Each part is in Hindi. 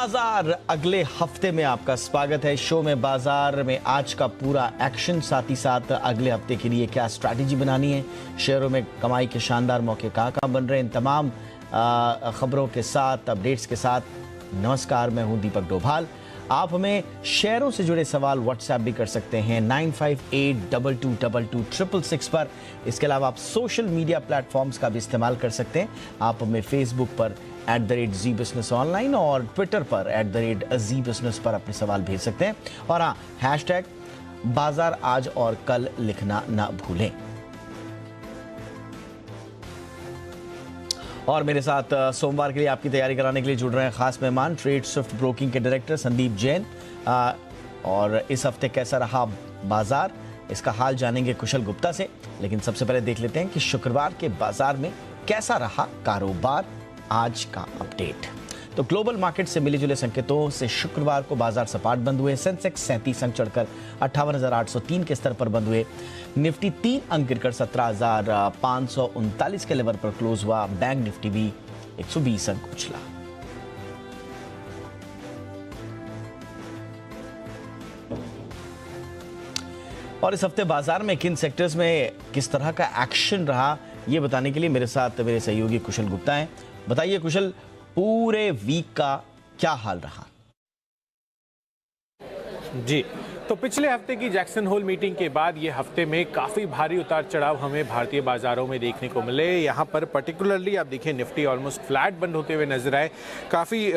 बाजार अगले हफ्ते में आपका स्वागत है। शो में बाजार में आज का पूरा एक्शन, साथ ही साथ अगले हफ्ते के लिए क्या स्ट्रैटेजी बनानी है, शेयरों में कमाई के शानदार मौके कहाँ बन रहे हैं, इन तमाम खबरों के साथ, अपडेट्स के साथ नमस्कार, मैं हूं दीपक डोभाल। आप हमें शेयरों से जुड़े सवाल व्हाट्सएप भी कर सकते हैं 9582222266 पर। इसके अलावा आप सोशल मीडिया प्लेटफॉर्म्स का भी इस्तेमाल कर सकते हैं। आप हमें फेसबुक पर @ZBusinessOnline और ट्विटर पर @ZBusiness पर अपने सवाल भेज सकते हैं। और हाँ, हैशटैग बाजार आज और कल लिखना ना भूलें। और मेरे साथ सोमवार के लिए आपकी तैयारी कराने के लिए जुड़ रहे हैं खास मेहमान, ट्रेड स्विफ्ट ब्रोकिंग के डायरेक्टर संदीप जैन। और इस हफ्ते कैसा रहा बाजार, इसका हाल जानेंगे कुशल गुप्ता से। लेकिन सबसे पहले देख लेते हैं कि शुक्रवार के बाजार में कैसा रहा कारोबार। आज का अपडेट तो ग्लोबल मार्केट से मिले जुले संकेतों से शुक्रवार को बाजार सपाट बंद हुए। सेंसेक्स 37 अंक चढ़कर 58,803 के स्तर पर बंद हुए। निफ्टी 3 अंक गिरकर 17,539 के लेवल पर क्लोज हुआ। बैंक निफ्टी भी 120 अंक उछला। और इस हफ्ते बाजार में किन सेक्टर्स में किस तरह का एक्शन रहा, ये बताने के लिए मेरे साथ मेरे सहयोगी कुशल गुप्ता हैं। बताइए कुशल, पूरे वीक का क्या हाल रहा? जी, तो पिछले हफ्ते की जैक्सन होल मीटिंग के बाद ये हफ्ते में काफ़ी भारी उतार चढ़ाव हमें भारतीय बाजारों में देखने को मिले। यहाँ पर पर्टिकुलरली आप देखिए निफ्टी ऑलमोस्ट फ्लैट बंद होते हुए नजर आए। काफ़ी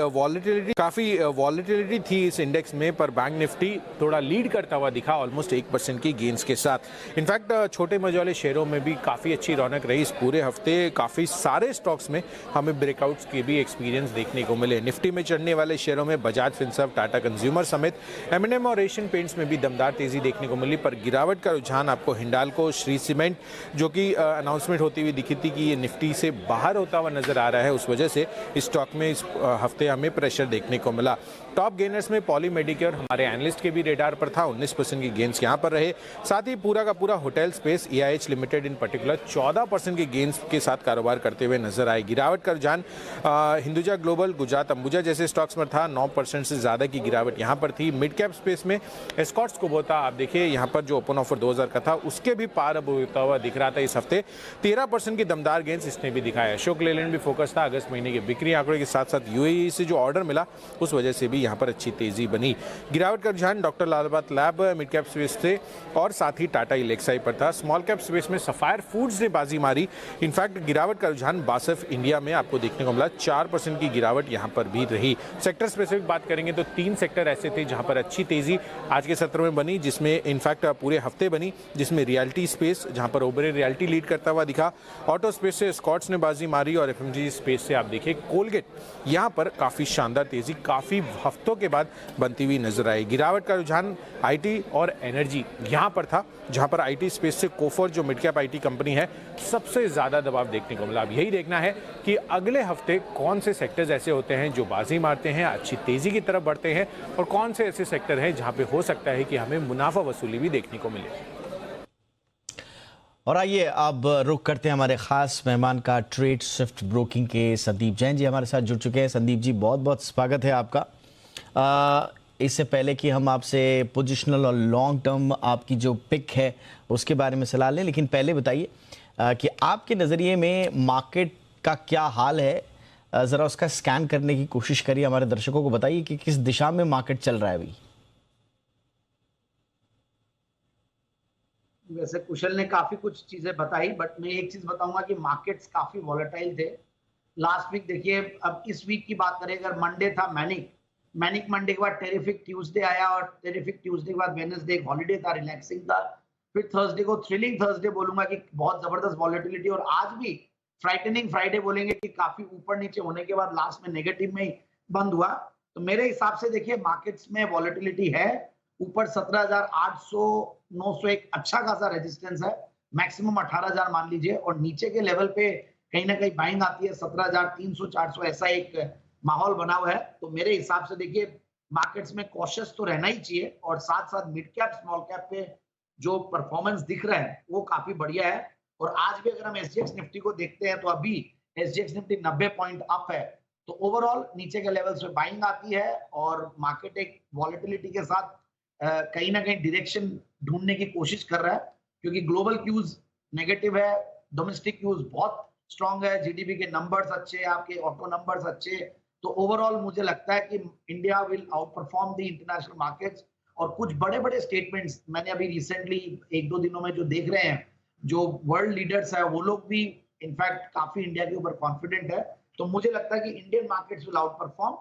वॉलेटिलिटी थी इस इंडेक्स में, पर बैंक निफ्टी थोड़ा लीड करता हुआ दिखा ऑलमोस्ट 1% की गेंस के साथ। इनफैक्ट छोटे मझौले शेयरों में भी काफ़ी अच्छी रौनक रही इस पूरे हफ्ते। काफ़ी सारे स्टॉक्स में हमें ब्रेकआउट्स के भी एक्सपीरियंस देखने को मिले। निफ्टी में चढ़ने वाले शेयरों में बजाज फिनसर्व, टाटा कंज्यूमर समेत M&M और एशियन पेंट्स में भी दमदार तेजी देखने को मिली। पर गिरावट का रुझान आपको हिंडाल्को, श्री सीमेंट, जो कि अनाउंसमेंट होती हुई दिखी थी कि ये निफ्टी से बाहर होता हुआ नजर आ रहा है, उस वजह से इस स्टॉक में इस हफ्ते हमें प्रेशर देखने को मिला। टॉप गेनर्स में पॉली मेडिकेयर हमारे एनालिस्ट के भी रेडार पर था, 19% की गेंस यहां पर रहे। साथ ही पूरा का पूरा होटल स्पेस EIH लिमिटेड इन पर्टिकुलर 14% की गेंस के साथ कारोबार करते हुए नजर आए। गिरावट का रुझान हिंदुजा ग्लोबल, गुजरात अंबुजा जैसे स्टॉक्स में था, 9% से ज्यादा की गिरावट यहां पर थी। मिड कैप स्पेस में एस्कॉर्ट्स कुबोटा, आप देखिए यहाँ पर जो ओपन ऑफर 2000 का था उसके भी पार अब होता हुआ दिख रहा था इस हफ्ते। 13% की दमदार गेंस इसने भी दिखाया। अशोक लेलैंड भी फोकस था। अगस्त महीने के बिक्री आंकड़े के साथ साथ UAE से जो ऑर्डर मिला उस वजह से भी यहाँ पर अच्छी तेजी बनी। गिरावट का रुझान doctor Lal path lab mid cap space से और साथ ही टाटा इलेक्साई पर था। स्मॉल कैप स्पेस में सफायर फूड्स ने बाजी मारी। इनफैक्ट गिरावट का रुझान बासफ इंडिया में आपको देखने को मिला, 4% की गिरावट यहाँ पर भी रही। सेक्टर स्पेसिफिक बात करेंगे तो 3 सेक्टर ऐसे थे जहाँ पर अच्छी तेजी आज के सत्र में बनी, जिसमें इनफैक्ट पूरे हफ्ते बनी, जिसमें रियल्टी स्पेस जहां पर ओबरे रियल्टी लीड करता हुआ दिखा। ऑटो स्पेस से स्कॉट्स ने बाजी मारी और FMCG स्पेस से आप देखिए कोलगेट यहां पर काफी शानदार तेजी काफी हफ्तों के बाद बनती हुई नजर आई। गिरावट का रुझान IT और एनर्जी यहां पर था, जहां पर IT स्पेस से कोफर जो मिड कैप IT कंपनी है सबसे ज्यादा दबाव देखने को मिला। अब यही देखना है कि अगले हफ्ते कौन से सेक्टर्स ऐसे होते हैं जो बाजी मारते हैं, अच्छी तेजी की तरफ बढ़ते हैं, और कौन से ऐसे सेक्टर हैं जहां पे हो सकता है कि हमें मुनाफा वसूली भी देखने को मिले। और आइए अब रुख करते हैं हमारे खास मेहमान का। ट्रेड स्विफ्ट ब्रोकिंग के संदीप जैन जी हमारे साथ जुड़ चुके हैं। संदीप जी, बहुत बहुत स्वागत है आपका। इससे पहले कि हम आपसे पोजिशनल और लॉन्ग टर्म आपकी जो पिक है उसके बारे में सलाह लें, लेकिन पहले बताइए कि आपके नज़रिए में मार्केट का क्या हाल है। ज़रा उसका स्कैन करने की कोशिश करिए, हमारे दर्शकों को बताइए कि किस दिशा में मार्केट चल रहा है अभी। वैसे कुशल ने काफी कुछ चीजें बताई, बट मैं एक चीज बताऊंगा कि मार्केट्स काफी वॉलेटाइल थे लास्ट वीक। देखिए, अब इस वीक की बात करें, अगर मंडे था मैनिक मंडे के बाद टेरिफिक ट्यूसडे आया, और टेरिफिक ट्यूसडे के बाद वेडनेसडे एक हॉलीडे था, रिलैक्सिंग था। फिर थर्सडे को थ्रिलिंग थर्सडे बोलूंगा कि बहुत जबरदस्त वॉलेटिलिटी, और आज भी फ्राइटनिंग फ्राइडे बोलेंगे कि काफी ऊपर नीचे होने के बाद लास्ट में नेगेटिव में ही बंद हुआ। तो मेरे हिसाब से देखिए मार्केट्स में वॉलेटिलिटी है। ऊपर 17,800 900 एक अच्छा खासा रेजिस्टेंस है, मैक्सिमम 18,000 मान लीजिए, और नीचे के लेवल पे कहीं ना कहीं बाइंग आती है 17,300 400, ऐसा एक माहौल बना हुआ है। तो मेरे हिसाब से देखिए मार्केट्स में कॉशियस तो रहना ही चाहिए, और साथ साथ मिड कैप स्मॉल कैप पे जो परफॉर्मेंस दिख रहा है वो काफी बढ़िया है। और आज भी अगर हम SGX निफ्टी को देखते हैं तो अभी SGX निफ्टी 90 पॉइंट अप है, तो ओवरऑल नीचे के लेवल्स पे बाइंग आती है और मार्केट एक वॉलेटिलिटी के साथ कहीं ना कहीं डायरेक्शन ढूंढने की कोशिश कर रहा है, क्योंकि ग्लोबल क्यूज नेगेटिव है, डोमेस्टिक क्यूज बहुत स्ट्रांग है, जीडीपी के नंबर्स अच्छे, आपके ऑटो नंबर्स अच्छे। तो ओवरऑल मुझे लगता है कि India will out perform the international markets. और कुछ बड़े बड़े स्टेटमेंट्स मैंने अभी रिसेंटली 1-2 दिनों में जो देख रहे हैं, जो वर्ल्ड लीडर्स है वो लोग भी इनफैक्ट काफी इंडिया के ऊपर कॉन्फिडेंट है। तो मुझे लगता है कि Indian markets will out perform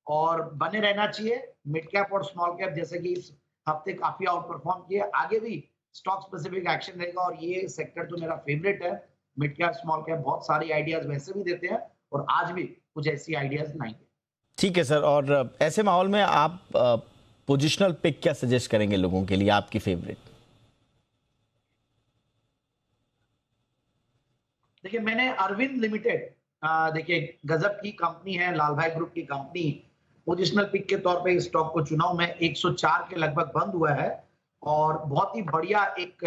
और बने रहना चाहिए। मिड कैप और स्मॉल कैप जैसे कि इस हफ्ते काफी आउट परफॉर्म किए, आगे भी स्टॉक स्पेसिफिक एक्शन रहेगा और ये सेक्टर तो मेरा फेवरेट है। मिड कैप स्मॉल कैप बहुत सारी आइडियाज वैसे भी देते हैं और आज भी कुछ ऐसी आइडियाज लाएंगे। ठीक है सर, और ऐसे माहौल में आप पोजिशनल पिक क्या सजेस्ट करेंगे लोगों के लिए, आपकी फेवरेट? देखिए मैंने अरविंद लिमिटेड, देखिए गजब की कंपनी है, लाल भाई ग्रुप की कंपनी, पोजिशनल पिक के तौर पे इस स्टॉक को चुना हूं मैं। 104 के लगभग बंद हुआ है और बहुत ही बढ़िया एक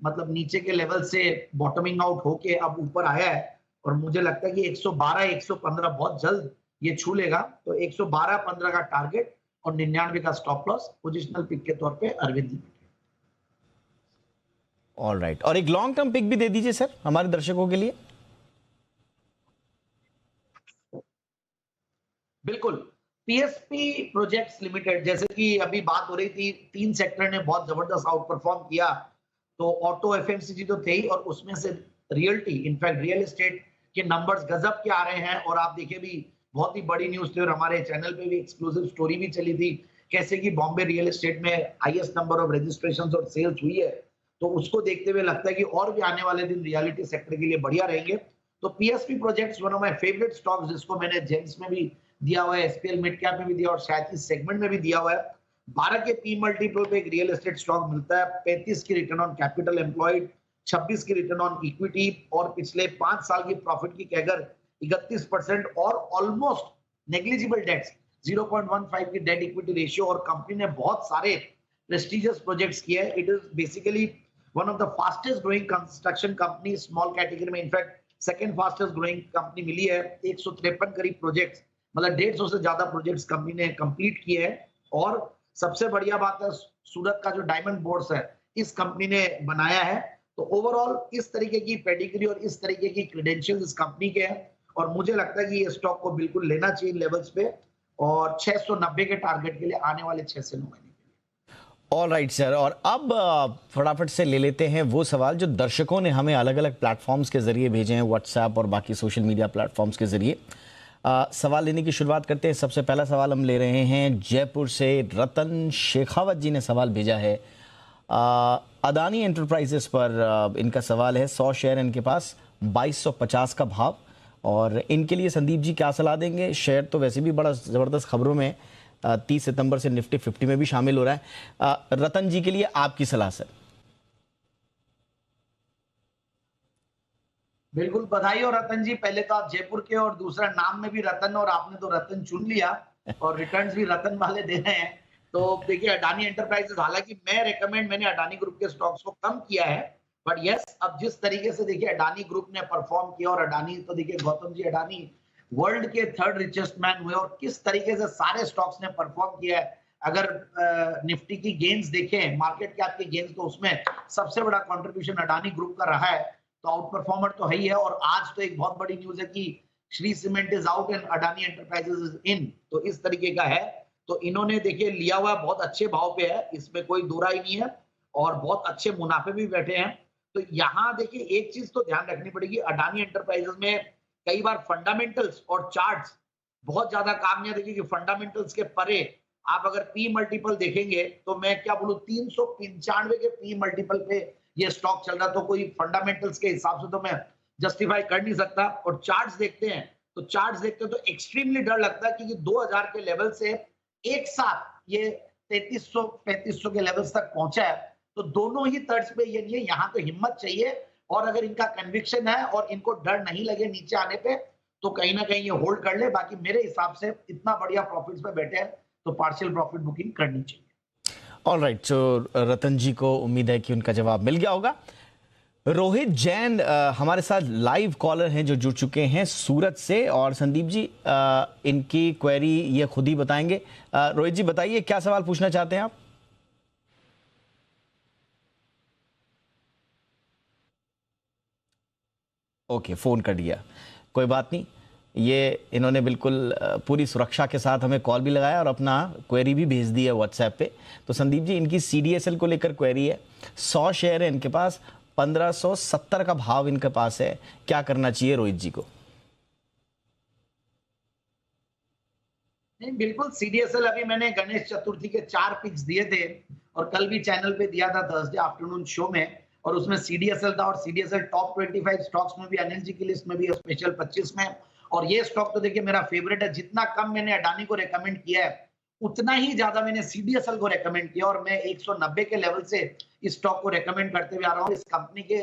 मतलब नीचे के लेवल से बॉटमिंग आउट होके अब ऊपर आया है और मुझे लगता है कि 112 115 बहुत जल्द ये छू लेगा। तो 112-15 का टारगेट और 99 का स्टॉप लॉस पोजिशनल पिक के तौर पे अरविंद लिमिटेड। ऑल राइट, और एक लॉन्ग टर्म पिक भी दे दीजिए सर हमारे दर्शकों के लिए। बिल्कुल, पीएसपी प्रोजेक्ट्स लिमिटेड, जैसे कि अभी बात हो रही थी, 3 सेक्टर ने बहुत जबरदस्त आउट परफॉर्म किया। तो ऑटो, एफएमसीजी तो थे ही और उसमें से रियल्टी, इनफैक्ट रियल एस्टेट के नंबर्स गजब के आ रहे हैं। और आप देखिए भी बहुत ही बड़ी न्यूज थी और हमारे चैनल पे भी एक्सक्लूसिव स्टोरी भी चली थी, कैसे कि बॉम्बे रियल एस्टेट में हाईएस्ट नंबर ऑफ रजिस्ट्रेशंस और सेल्स हुई है। तो उसको देखते हुए लगता है कि और भी आने वाले दिन रियलिटी सेक्टर के लिए बढ़िया रहेंगे। तो PSP projects one of my favourite stocks, जिसको मैंने जेम्स में भी दिया हुआ है, एसपीएल मिड कैप में भी दिया और शायद इस सेगमेंट में भी दिया हुआ है। 12 के पी मल्टीपल पे एक रियल एस्टेट स्टॉक मिलता है, 35 की रिटर्न ऑन कैपिटल एम्प्लॉयड, 26 की रिटर्न ऑन इक्विटी और पिछले 5 साल की प्रॉफिट की कैगर 31% और ऑलमोस्ट नेग्लिजिबल डेट्स, 0.15 की डेट इक्विटी रेशियो। और कंपनी ने बहुत सारे प्रेस्टिजियस प्रोजेक्ट्स किए हैं। It is basically one of the fastest growing construction company small category में, in fact second fastest growing company मिली है। 153 करीब प्रोजेक्ट्स, मतलब 150 से ज्यादा प्रोजेक्ट्स कंपनी ने कंप्लीट किए हैं। और सबसे बढ़िया बात है, सूरत का जो डायमंड बोर्ड्स है इस कंपनी ने बनाया है। तो ओवरऑल इस तरीके की पेडिग्री और इस तरीके की क्रेडेंशियल्स इस कंपनी के हैं और मुझे लगता है कि ये स्टॉक को बिल्कुल लेना चाहिए लेवल्स पे और 690 के टारगेट के लिए आने वाले 6 से 9 महीने। ऑल राइट सर, और अब फटाफट से ले लेते हैं वो सवाल जो दर्शकों ने हमें अलग अलग प्लेटफॉर्म्स के जरिए भेजे हैं, व्हाट्सएप और बाकी सोशल मीडिया प्लेटफॉर्म्स के जरिए। सवाल लेने की शुरुआत करते हैं। सबसे पहला सवाल हम ले रहे हैं जयपुर से। रतन शेखावत जी ने सवाल भेजा है। अदानी एंटरप्राइजेस पर इनका सवाल है। 100 शेयर इनके पास, 2250 का भाव, और इनके लिए संदीप जी क्या सलाह देंगे? शेयर तो वैसे भी बड़ा ज़बरदस्त खबरों में 30 सितंबर से निफ्टी 50 में भी शामिल हो रहा है। रतन जी के लिए आपकी सलाह सर। बिल्कुल बधाई हो रतन जी, पहले तो आप जयपुर के और दूसरा नाम में भी रतन और आपने तो रतन चुन लिया और रिटर्न्स भी रतन वाले दे रहे हैं। तो देखिए अडानी एंटरप्राइजेस, हालांकि मैंने अडानी ग्रुप के स्टॉक्स को कम किया है, बट यस अब जिस तरीके से देखिए अडानी ग्रुप ने परफॉर्म किया और अडानी तो देखिए गौतम जी अडानी वर्ल्ड के 3rd रिचेस्ट मैन हुए और किस तरीके से सारे स्टॉक्स ने परफॉर्म किया है। अगर निफ्टी की गेन्स देखें, मार्केट कैप की गेन्स, तो उसमें सबसे बड़ा कंट्रीब्यूशन अडानी ग्रुप का रहा है। तो आउट परफॉर्मर तो है ही है। और आज तो एक बहुत बड़ी न्यूज है कि Shri cement is out and Adani enterprises is in, तो इस तरीके का है। तो इन्होंने देखिए लिया हुआ बहुत अच्छे भाव पे है, इसमें कोई दो राय नहीं है और बहुत अच्छे मुनाफे भी बैठे हैं। तो यहाँ देखिए एक चीज तो ध्यान रखनी पड़ेगी, अडानी एंटरप्राइजेस में कई बार फंडामेंटल्स और चार्ट्स बहुत ज्यादा काम नहीं आते, फंडामेंटल्स के परे आप अगर पी मल्टीपल देखेंगे तो मैं क्या बोलूं 395 के पी मल्टीपल पे ये स्टॉक चल रहा, तो कोई फंडामेंटल्स के हिसाब से तो मैं जस्टिफाई कर नहीं सकता। और चार्ट्स देखते हैं तो एक्सट्रीमली डर लगता है क्योंकि 2000 के लेवल से एक साथ ये 3300-3500 के लेवल्स तक पहुंचा है। तो दोनों ही तर्ज पे ये नहीं है, यहाँ तो हिम्मत चाहिए और अगर इनका कन्विक्शन है और इनको डर नहीं लगे नीचे आने पे तो कहीं ना कहीं ये होल्ड कर ले। बाकी मेरे हिसाब से इतना बढ़िया प्रॉफिट्स पे बैठे हैं तो पार्शियल प्रॉफिट बुकिंग करनी चाहिए। ऑल राइट, तो रतन जी को उम्मीद है कि उनका जवाब मिल गया होगा। रोहित जैन हमारे साथ लाइव कॉलर हैं जो जुड़ चुके हैं सूरत से। और संदीप जी इनकी क्वेरी ये खुद ही बताएंगे। रोहित जी बताइए क्या सवाल पूछना चाहते हैं आप? ओके, फोन कर दिया, कोई बात नहीं। ये इन्होंने बिल्कुल पूरी सुरक्षा के साथ हमें कॉल भी लगाया और अपना क्वेरी भी भेज दी है व्हाट्सएप पे। तो संदीप जी इनकी CDSL को लेकर क्वेरी है। 100 शेयर है इनके पास, 1570 का भाव इनके पास है, क्या करना चाहिए रोहित जी को? नहीं, बिल्कुल CDSL अभी मैंने गणेश चतुर्थी के 4 पिक्स दिए थे और कल भी चैनल पे दिया था थर्सडे आफ्टरनून शो में, और उसमें CDSL था और CDSL टॉप 25 स्टॉक्स में भी, NSE की लिस्ट में भी, स्पेशल 25 में। और ये स्टॉक तो देखिए मेरा फेवरेट है। जितना कम मैंने अडानी को रेकमेंड किया है उतना ही ज्यादा मैंने CDSL को रेकमेंड किया, और मैं 190 के लेवल से इस स्टॉक को रेकमेंड करते हुए आ रहा हूँ। इस कंपनी के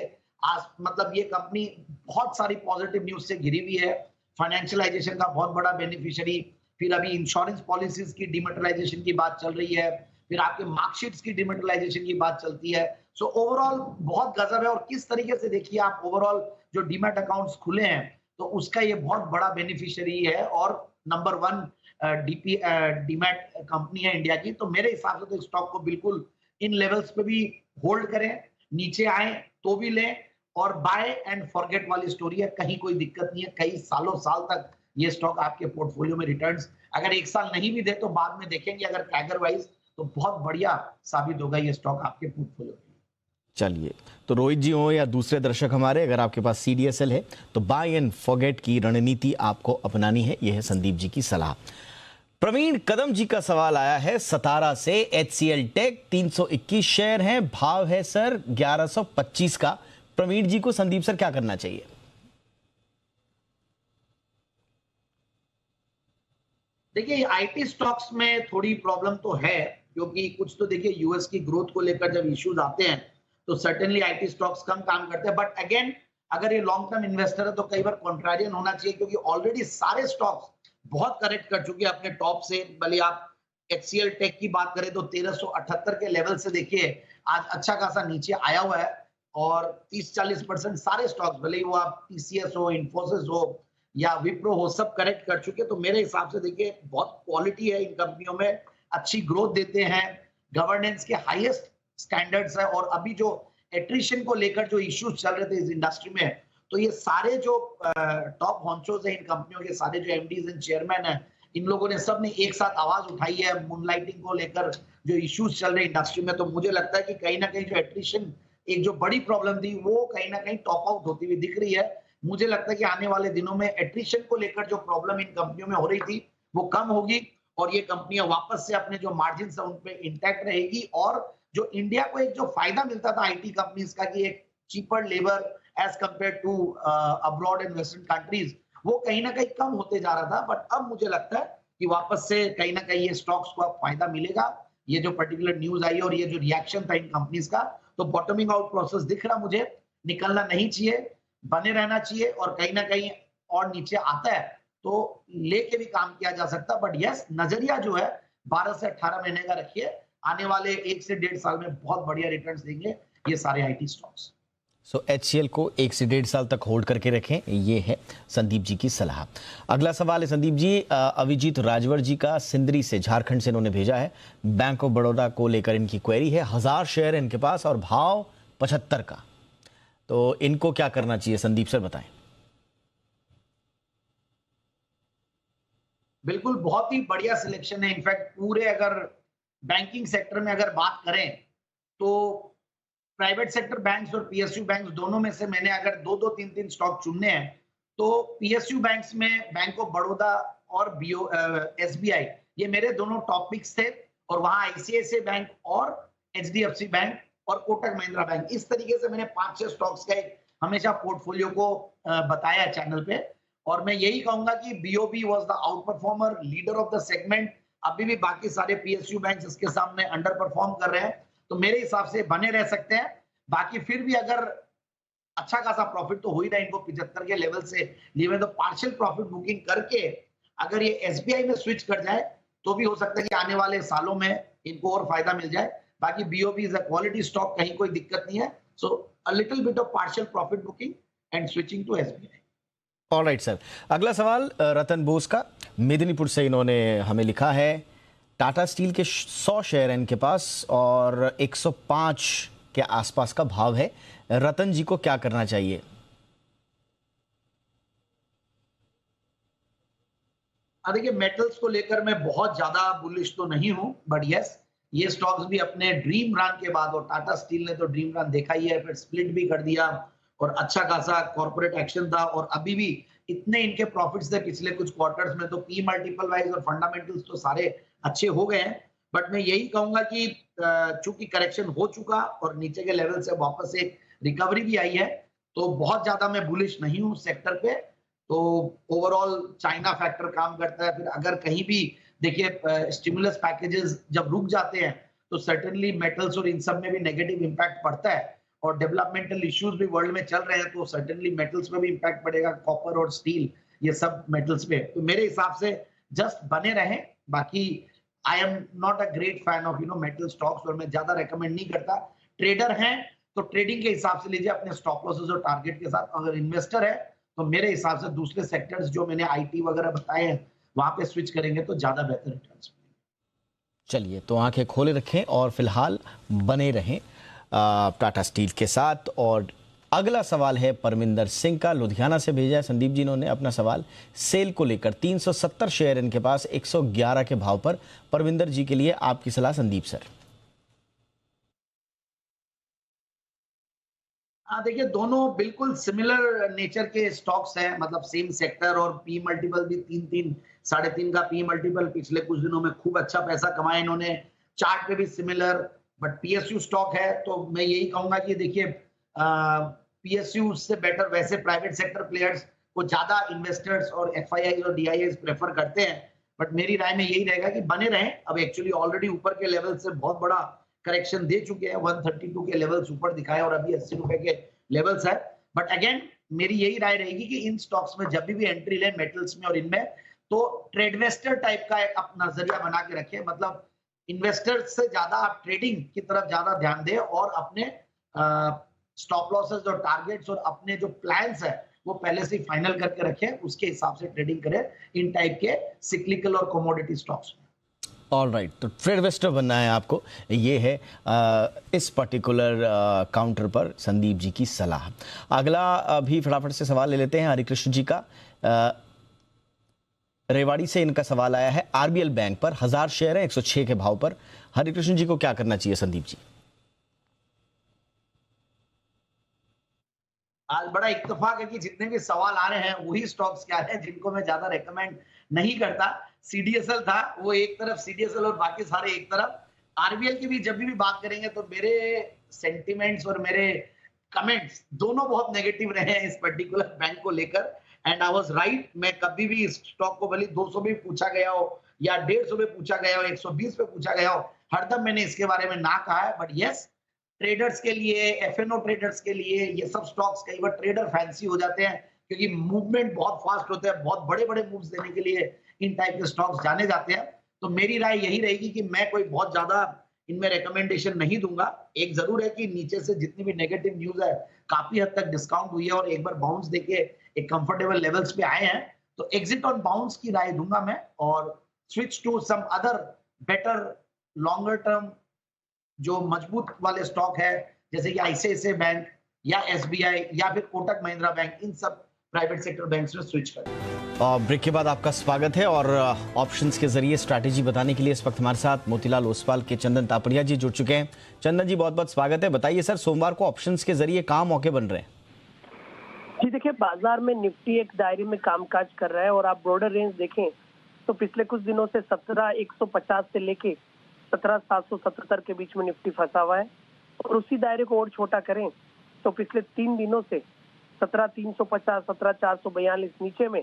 मतलब ये कंपनी बहुत सारी पॉजिटिव न्यूज से घिरी हुई है। फाइनेंशियलाइजेशन का बहुत बड़ा बेनिफिशियरी, फिर अभी इंश्योरेंस पॉलिसीज की डिमेटलाइजेशन की बात चल रही है, फिर आपके मार्कशीट्स की डिमेटलाइजेशन की बात चलती है। सो ओवरऑल बहुत गजब है। और किस तरीके से देखिए आप, ओवरऑल जो डीमैट अकाउंट्स खुले हैं तो उसका ये बहुत बड़ा बेनिफिशियरी है और नंबर 1 डीमैट कंपनी है इंडिया की। तो मेरे हिसाब से तो स्टॉक को बिल्कुल इन लेवल्स पे भी होल्ड करें, नीचे आए तो भी लें, और बाय एंड फॉरगेट वाली स्टोरी है। कहीं कोई दिक्कत नहीं है, कई सालों साल तक ये स्टॉक आपके पोर्टफोलियो में रिटर्न्स अगर एक साल नहीं भी दे तो बाद में देखेंगे अगर कैगर वाइज तो बहुत बढ़िया साबित होगा ये स्टॉक आपके पोर्टफोलियो में। चलिए, तो रोहित जी हो या दूसरे दर्शक हमारे, अगर आपके पास CDSL है तो बाय एंड फॉरगेट की रणनीति आपको अपनानी है। यह है संदीप जी की सलाह। प्रवीण कदम जी का सवाल आया है सतारा से। HCL टेक 321 शेयर हैं, भाव है सर 1125 का। प्रवीण जी को संदीप सर क्या करना चाहिए? देखिए IT स्टॉक्स में थोड़ी प्रॉब्लम तो है, क्योंकि कुछ तो देखिए यूएस की ग्रोथ को लेकर जब इश्यूज आते हैं तो सर्टेनली IT स्टॉक्स कम काम करते हैं। बट अगेन अगर ये लॉन्ग टर्म इन्वेस्टर है तो कई बार कॉन्ट्रारियन होना चाहिए, क्योंकि ऑलरेडी सारे स्टॉक्स बहुत करेक्ट कर चुके हैं अपने टॉप से। भले आप HCL टेक की बात करें तो 1378 के लेवल से देखिए आज अच्छा खासा नीचे आया हुआ है, और 30-40% सारे स्टॉक्स, भले ही वो आप TCS हो, इन्फोसिस हो या विप्रो हो, सब करेक्ट कर चुके। तो मेरे हिसाब से देखिए बहुत क्वालिटी है इन कंपनियों में, अच्छी ग्रोथ देते हैं, गवर्नेंस के हाईएस्ट स्टैंडर्ड्स है। और अभी जो एट्रिशन को लेकर जो इश्यूज चल रहे थे इस इंडस्ट्री में, तो ये सारे जो टॉप हॉन्चोज है इन कंपनियों के, सारे जो MDs एंड चेयरमैन है, इन लोगों ने सब ने एक साथ आवाज उठाई है मूनलाइटिंग को लेकर जो इश्यूज चल रहे हैं इंडस्ट्री में। तो मुझे लगता है कि कहीं ना कहीं जो एट्रिशन एक जो बड़ी प्रॉब्लम थी वो कहीं ना कहीं टॉप आउट होती हुई दिख रही है। मुझे लगता है कि आने वाले दिनों में एट्रिशन को लेकर जो प्रॉब्लम इन कंपनियों में हो रही थी वो कम होगी, और ये कंपनियां वापस से अपने जो मार्जिन है उन पे इंटैक्ट रहेगी। और जो इंडिया को एक जो फायदा मिलता था IT कंपनीज का कि एक cheaper labour as compared to abroad and western countries, वो कहीं ना कहीं कम होते जा रहा था। बट अब मुझे लगता है कि वापस से कहीं ना कहीं ये स्टॉक्स को अब फायदा मिलेगा। ये जो पर्टिकुलर न्यूज आई और ये जो रिएक्शन था इन कंपनीज का, तो बॉटमिंग आउट प्रोसेस दिख रहा मुझे, निकलना नहीं चाहिए, बने रहना चाहिए, और कहीं ना कहीं और नीचे आता है तो लेके भी काम किया जा सकता। बट यस, नजरिया जो है 12 से 18 महीने का रखिए, आने वाले 1 से 1.5 साल में बहुत बढ़िया रिटर्न्स देंगे ये सारे IT स्टॉक्स। सो HCL को 1 से 1.5 साल तक होल्ड करके रखें, ये है संदीप जी की सलाह। अगला सवाल है संदीप जी अभिजीत राजवर जी का, सिंदरी से, झारखंड से इन्होंने भेजा है। बैंक ऑफ बड़ौदा को लेकर इनकी क्वेरी है। 1000 शेयर है इनके पास और भाव 75 का। तो इनको क्या करना चाहिए संदीप सर बताएं। बिल्कुल बहुत ही बढ़िया सिलेक्शन है। इनफैक्ट पूरे अगर बैंकिंग सेक्टर में अगर बात करें तो प्राइवेट सेक्टर बैंक्स और PSU बैंक्स दोनों में से मैंने अगर 2-2, 3-3 स्टॉक चुनने हैं तो PSU बैंक्स में बैंक ऑफ बड़ौदा और SBI, ये मेरे दोनों टॉप पिक्स थे। और वहां ICICI बैंक और HDFC बैंक और कोटक महिंद्रा बैंक, इस तरीके से मैंने 5-6 स्टॉक्स का हमेशा पोर्टफोलियो को बताया चैनल पे। और मैं यही कहूंगा कि BOB was the out performer, leader of the segment. अभी भी बाकी सारे PSU बैंक्स इसके सामने अंडर परफॉर्म कर रहे हैं, तो मेरे हिसाब से बने रह सकते हैं। बाकी फिर भी अगर अच्छा खासा प्रॉफिट तो हो ही रहा है इनको 75 के लेवल से लिए, तो पार्शियल प्रॉफिट बुकिंग करके अगर ये SBI में स्विच कर जाए तो भी हो सकता है कि आने वाले सालों में इनको और फायदा मिल जाए। बाकी BOB is a quality stock, कहीं कोई दिक्कत नहीं है। सो a little bit of partial profit booking and switching to SBI. Alright sir, अगला सवाल रतन बोस का मेदिनीपुर से इन्होंने हमें लिखा है, टाटा स्टील के 100 शेयर इनके पास और 105 के आसपास का भाव है। रतन जी को क्या करना चाहिए? देखिए, मेटल्स को लेकर मैं बहुत ज्यादा बुलिश तो नहीं हूं, बट यस, ये स्टॉक्स भी अपने ड्रीम रन के बाद, और टाटा स्टील ने तो ड्रीम रन देखा ही है, फिर स्प्लिट भी कर दिया और अच्छा खासा कॉर्पोरेट एक्शन था, और अभी भी इतने इनके प्रॉफिट्स थे पिछले कुछ क्वार्टर्स में, तो पी मल्टीपल वाइज और फंडामेंटल्स तो सारे अच्छे हो गए हैं। बट मैं यही कहूंगा कि चूंकि करेक्शन हो चुका और नीचे के लेवल से वापस एक रिकवरी भी आई है, तो बहुत ज्यादा मैं बुलिश नहीं हूँ सेक्टर पे। तो ओवरऑल चाइना फैक्टर काम करता है, फिर अगर कहीं भी देखिए स्टिमुलस पैकेजेस जब रुक जाते हैं तो सर्टेनली मेटल्स और इन सब में भी नेगेटिव इंपैक्ट पड़ता है, और डेवलपमेंटल इश्यूज भी वर्ल्ड में चल रहे हैं, तो सर्टेनली मेटल्स में भी इंपैक्ट पड़ेगा, कॉपर और स्टील, ये सब मेटल्स पे। तो मेरे हिसाब से जस्ट बने रहें। बाकी I am not a great fan of metal stocks, और मैं ज्यादा रेकमेंड नहीं करता। ट्रेडर हैं तो ट्रेडिंग के हिसाब से लीजिए अपने स्टॉप लॉसेस और टारगेट के साथ। अगर इन्वेस्टर है तो मेरे हिसाब से दूसरे सेक्टर्स जो मैंने आईटी वगैरह बताए हैं वहां पे स्विच करेंगे तो ज्यादा बेहतर रिटर्न्स। चलिए, तो आंखें खोले रखें और फिलहाल बने रहें टाटा स्टील के साथ। और अगला सवाल है परमिंदर सिंह का, लुधियाना से भेजा है संदीप जी ने अपना सवाल सेल को लेकर। 370 शेयर इनके पास 111 के भाव पर। परमिंदर जी के लिए आपकी सलाह संदीप सर। देखिए, दोनों बिल्कुल सिमिलर नेचर के स्टॉक्स हैं, मतलब सेम सेक्टर, और पी मल्टीपल भी 3-3, 3.5 का पी मल्टीपल। पिछले कुछ दिनों में खूब अच्छा पैसा कमाया इन्होंने, चार्ट पे भी सिमिलर, बट पीएसयू स्टॉक है। तो मैं यही कहूंगा कि देखिए, पीएसयू से बेटर वैसे प्राइवेट सेक्टर प्लेयर्स को ज्यादा इन्वेस्टर्स और एफआईआई और डीआईआई प्रेफर करते हैं, बट मेरी राय में यही रहेगा कि बने रहें। अब एक्चुअली ऑलरेडी ऊपर के लेवल से बहुत बड़ा करेक्शन दे चुके हैं, 132 के लेवल्स ऊपर दिखाए और अभी 80 रुपए के लेवल्स है। बट अगेन मेरी यही राय रहेगी कि इन स्टॉक्स में जब भी एंट्री लें मेटल्स में और इनमें, तो ट्रेडवेस्टर टाइप का एक अपना नजरिया बना के रखें। मतलब इन्वेस्टर से ज्यादा आप ट्रेडिंग की तरफ ज्यादा ध्यान दें, और अपने स्टॉप लॉसेस और टारगेट्स और अपने जो प्लान्स है वो पहले से फाइनल करके रखें, उसके हिसाब से ट्रेडिंग करें इन टाइप के सिक्लिकल और कमोडिटी स्टॉक्स में। ऑलराइट, तो ट्रेडवेस्टर बनना है आपको, ये है इस पर्टिकुलर काउंटर पर संदीप जी की सलाह। अगला भी फटाफट से सवाल ले लेते हैं हरिकृष्ण जी का। रेवाड़ी से इनका सवाल आया है, आरबीएल बैंक पर 1000 शेयर है 106 के भाव पर। हरिकृष्ण जी को क्या करना चाहिए संदीप जी? आज बड़ा इत्तेफाक है कि जितने भी सवाल आ रहे हैं वही स्टॉक्स क्या है जिनको मैं ज्यादा रेकमेंड नहीं करता। सीडीएसएल था, वो एक तरफ सीडीएसएल और बाकी सारे एक तरफ। आरबीएल की भी जब भी बात करेंगे तो मेरे सेंटिमेंट्स और मेरे कमेंट्स दोनों बहुत नेगेटिव रहे हैं इस पर्टिकुलर बैंक को लेकर, एंड आई वाज राइट। मैं कभी भी इस स्टॉक को भले 200 में पूछा गया हो या 150 में पूछा गया हो, 120 पे पूछा गया हो, हरदम मैंने इसके बारे में ना कहा है। बट यस, ट्रेडर्स के लिए, एफएनओ ट्रेडर्स के लिए ये सब स्टॉक्स कई बार ट्रेडर फैंसी हो जाते हैं, क्योंकि मूवमेंट बहुत फास्ट होते हैं, बहुत बड़े बड़े मूव्स देने के लिए इन टाइप के स्टॉक्स जाने जाते हैं। तो मेरी राय यही रहेगी कि मैं कोई बहुत ज्यादा इनमें रिकमेंडेशन नहीं दूंगा। एक जरूर है कि नीचे से जितनी भी नेगेटिव न्यूज है काफी हद तक डिस्काउंट हुई है और एक बार बाउंस देके एक कंफर्टेबल लेवल्स पे आए हैं, तो एग्जिट ऑन बाउंस की राय दूंगा मैं, और switch to some other better longer term जो मजबूत वाले स्टॉक है, जैसे कि आईसीआईसीआई बैंक या एसबीआई या फिर कोटक महिंद्रा बैंक, इन सब प्राइवेट सेक्टर बैंक्स में स्विच करें। ब्रेक के बाद आपका स्वागत है, और ऑप्शंस के जरिए स्ट्रैटेजी बताने के लिए इस वक्त हमारे साथ मोतीलाल ओसवाल के चंदन तापड़िया जी जुड़ चुके हैं। चंदन जी, बहुत बहुत स्वागत है। बताइए सर, सोमवार को ऑप्शंस के जरिए कहाँ मौके बन रहे हैं? जी देखिए, बाजार में निफ्टी एक दायरे में कामकाज कर रहा है, और आप ब्रॉडर रेंज देखें तो पिछले कुछ दिनों से 17,150 से लेके 17,777 के बीच में निफ्टी फंसा हुआ है। और उसी दायरे को और छोटा करें तो पिछले 3 दिनों से 17,350, 17,442 नीचे में,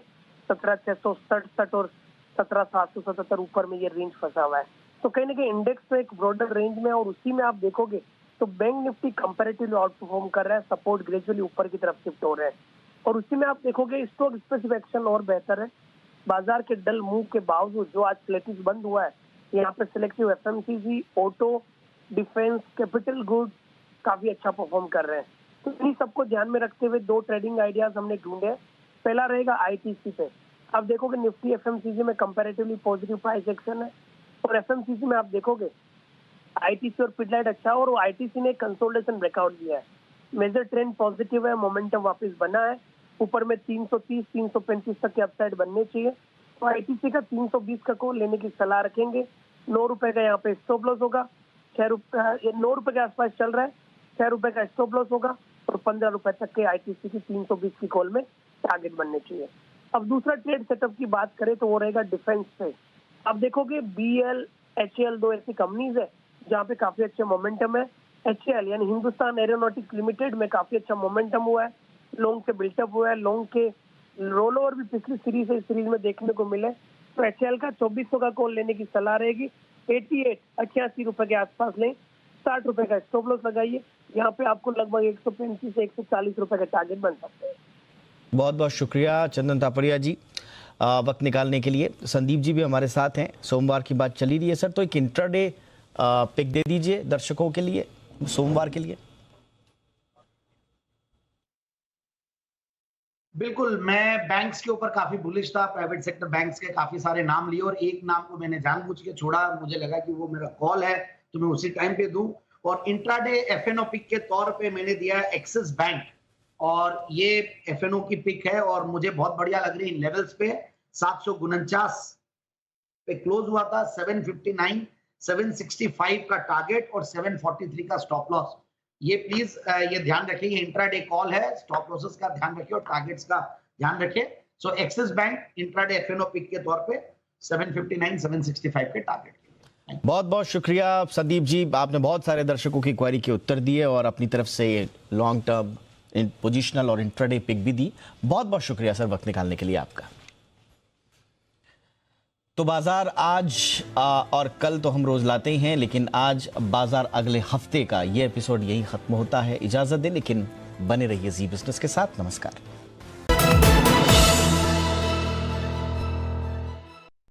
17,667 और 17,777 ऊपर में ये रेंज फंसा हुआ है। तो कहीं ना कहीं इंडेक्स तो एक ब्रॉडर रेंज में, और उसी में आप देखोगे तो bank Nifty comparatively out perform कर रहा है, सपोर्ट ग्रेजुअली ऊपर की तरफ शिफ्ट हो रहा है। और उसी में आप देखोगे स्टॉक स्पेसिफिक एक्शन और बेहतर है। बाजार के डल मूव के बावजूद जो आज फ्लैटिश बंद हुआ है, यहाँ पे selective FMCG, auto, defence, capital goods काफी अच्छा परफॉर्म कर रहे हैं। तो इन्हीं सबको ध्यान में रखते हुए 2 ट्रेडिंग आइडियाज हमने ढूंढे। पहला रहेगा आईटीसी पे। आप देखोगे निफ्टी एफएमसीजी में कंपैरेटिवली पॉजिटिव प्राइस एक्शन है, और एफएमसीजी में आप देखोगे आईटीसी और पिडलाइट अच्छा, और वो आईटीसी ने कंसोलिडेशन ब्रेकआउट दिया है। मेजर ट्रेंड पॉजिटिव है, मोमेंटम वापस बना है, ऊपर में 330-335 तक के अपसाइड बनने चाहिए। तो आईटीसी का 320 का कॉल लेने की सलाह रखेंगे। 9 रुपए का यहाँ पे स्टॉप लॉस होगा। 9 रुपए के आसपास चल रहा है, 6 रुपए का स्टॉप लॉस होगा, और 15 रुपए तक के आईटीसी की 320 की कॉल में टारगेट बनने चाहिए। अब दूसरा ट्रेड सेटअप की बात करें तो वो रहेगा डिफेंस पे। आप देखोगे बीएल, एचएल 2 ऐसी कंपनीज है जहाँ पे काफी अच्छा मोमेंटम है। एचएल यानी हिंदुस्तान एरोनॉटिक्स लिमिटेड में काफी अच्छा मोमेंटम हुआ है, लॉन्ग से बिल्टअप हुआ है, लॉन्ग के रोल ओवर भी पिछली सीरीज से इस सीरीज में देखने को मिले। तो एचएल का 2400 का कॉल लेने की सलाह रहेगी। 88 रुपए के आसपास लें, 60 रुपए का स्टॉप लॉस लगाइए। यहाँ पे आपको लगभग 135 से 140 रुपए का टारगेट बन सकते हैं। बहुत बहुत शुक्रिया चंदन तापड़िया जी वक्त निकालने के लिए। संदीप जी भी हमारे साथ हैं। सोमवार की बात चली रही है सर, तो एक इंट्राडे पिक दे दीजिए दर्शकों के लिए सोमवार के लिए। बिल्कुल, मैं बैंक्स के ऊपर काफी बुलिश था, प्राइवेट सेक्टर बैंक्स के काफी सारे नाम लिए और एक नाम को मैंने जानबूझ के छोड़ा। मुझे लगा कि वो मेरा कॉल है तो मैं उसी टाइम पे दूं, और इंट्राडे एफएनओ पिक के तौर पे मैंने दिया एक्सिस बैंक, और ये एफएनओ की पिक है और मुझे बहुत बढ़िया लग रही है। लेवल्स पे 749 पे क्लोज हुआ था, 759, 765 का टारगेट और 743 का स्टॉप लॉस। ये प्लीज ये ध्यान रखिए, ये इंट्राडे कॉल है, स्टॉप लॉसेस का ध्यान रखिए और टारगेट्स का ध्यान रखिए। So Axis bank intraday FNO pick के तौर पे 759, 765 के टारगेट के लिए। बहुत बहुत शुक्रिया संदीप जी, आपने बहुत सारे दर्शकों की क्वेरी के उत्तर दिए और अपनी तरफ से लॉन्ग टर्म पोजिशनल और इंट्राडे पिक भी दी। बहुत बहुत शुक्रिया सर वक्त निकालने के लिए आपका। तो बाजार आज और कल तो हम रोज लाते ही हैं, लेकिन आज बाजार अगले हफ्ते का ये एपिसोड यही खत्म होता है। इजाजत दें, लेकिन बने रहिए जी बिजनेस के साथ। नमस्कार।